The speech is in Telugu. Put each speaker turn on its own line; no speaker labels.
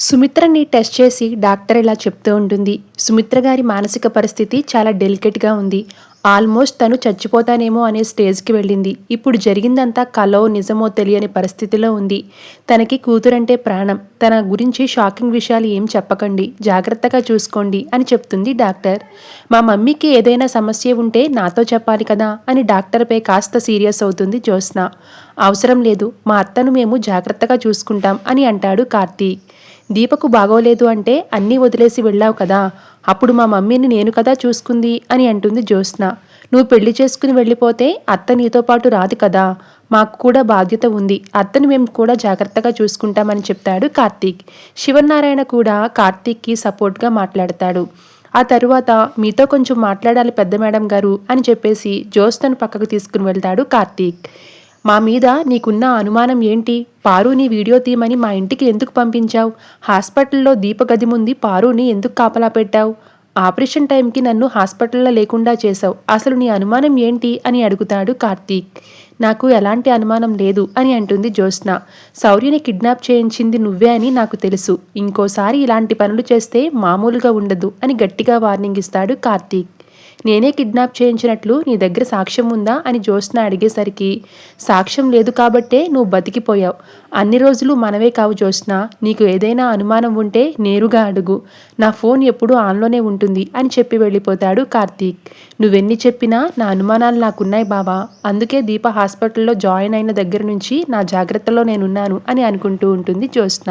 సుమిత్రని టెస్ట్ చేసి డాక్టర్ ఇలా చెప్తూ ఉంటుంది. సుమిత్ర గారి మానసిక పరిస్థితి చాలా డెలికేట్‌గా ఉంది. ఆల్మోస్ట్ తను చచ్చిపోతానేమో అనే స్టేజ్‌కి వెళ్ళింది. ఇప్పుడు జరిగిందంతా కలో, నిజమో తెలియని పరిస్థితిలో ఉంది. తనకి కూతురంటే ప్రాణం. తన గురించి షాకింగ్ విషయాలు ఏం చెప్పకండి. జాగ్రత్తగా చూసుకోండి అని చెప్తుంది డాక్టర్. మా మమ్మీకి ఏదైనా సమస్య ఉంటే నాతో చెప్పాలి కదా అని డాక్టర్‌పై కాస్త సీరియస్ అవుతుంది జ్యోత్స్న. అవసరం లేదు. మా అత్తను మేము జాగ్రత్తగా చూసుకుంటాం అని అంటాడు కార్తీక్. దీపకు బాగోలేదు అంటే అన్నీ వదిలేసి వెళ్ళావు కదా, అప్పుడు మా మమ్మీని నేను కదా చూసుకుంది అని అంటుంది జ్యోత్స్న. నువ్వు పెళ్లి చేసుకుని వెళ్ళిపోతే అత్త నీతో పాటు రాదు కదా, మాకు కూడా బాధ్యత ఉంది, అత్తని మేము కూడా జాగ్రత్తగా చూసుకుంటామని చెప్తాడు కార్తీక్. శివనారాయణ కూడా కార్తీక్కి సపోర్ట్గా మాట్లాడతాడు. ఆ తరువాత మీతో కొంచెం మాట్లాడాలి పెద్ద మేడం గారు అని చెప్పేసి జ్యోత్స్నను పక్కకు తీసుకుని వెళ్తాడు కార్తీక్. మా మీద నీకున్న అనుమానం ఏంటి? పారుని వీడియో తీయమని మా ఇంటికి ఎందుకు పంపించావు? హాస్పిటల్లో దీపగది ముందు పారుని ఎందుకు కాపలా పెట్టావు? ఆపరేషన్ టైంకి నన్ను హాస్పిటల్లో లేకుండా చేశావు. అసలు నీ అనుమానం ఏంటి అని అడుగుతాడు కార్తీక్. నాకు ఎలాంటి అనుమానం లేదు అని అంటుంది జ్యోత్స్న. శౌర్యని కిడ్నాప్ చేయించింది నువ్వే అని నాకు తెలుసు. ఇంకోసారి ఇలాంటి పనులు చేస్తే మామూలుగా ఉండదు అని గట్టిగా వార్నింగ్ ఇస్తాడు కార్తీక్. నేనే కిడ్నాప్ చేయించినట్లు నీ దగ్గర సాక్ష్యం ఉందా అని జ్యోత్స్న అడిగేసరికి, సాక్ష్యం లేదు కాబట్టే నువ్వు బతికిపోయావు. అన్ని రోజులు మనవే కావు జ్యోత్స్న. నీకు ఏదైనా అనుమానం ఉంటే నేరుగా అడుగు. నా ఫోన్ ఎప్పుడూ ఆన్లోనే ఉంటుంది అని చెప్పి వెళ్ళిపోతాడు కార్తీక్. నువ్వెన్ని చెప్పినా నా అనుమానాలు నాకున్నాయి బావా. అందుకే దీప హాస్పిటల్లో జాయిన్ అయిన దగ్గర నుంచి నా జాగ్రత్తలో నేనున్నాను అని అనుకుంటూ ఉంటుంది జ్యోత్స్న.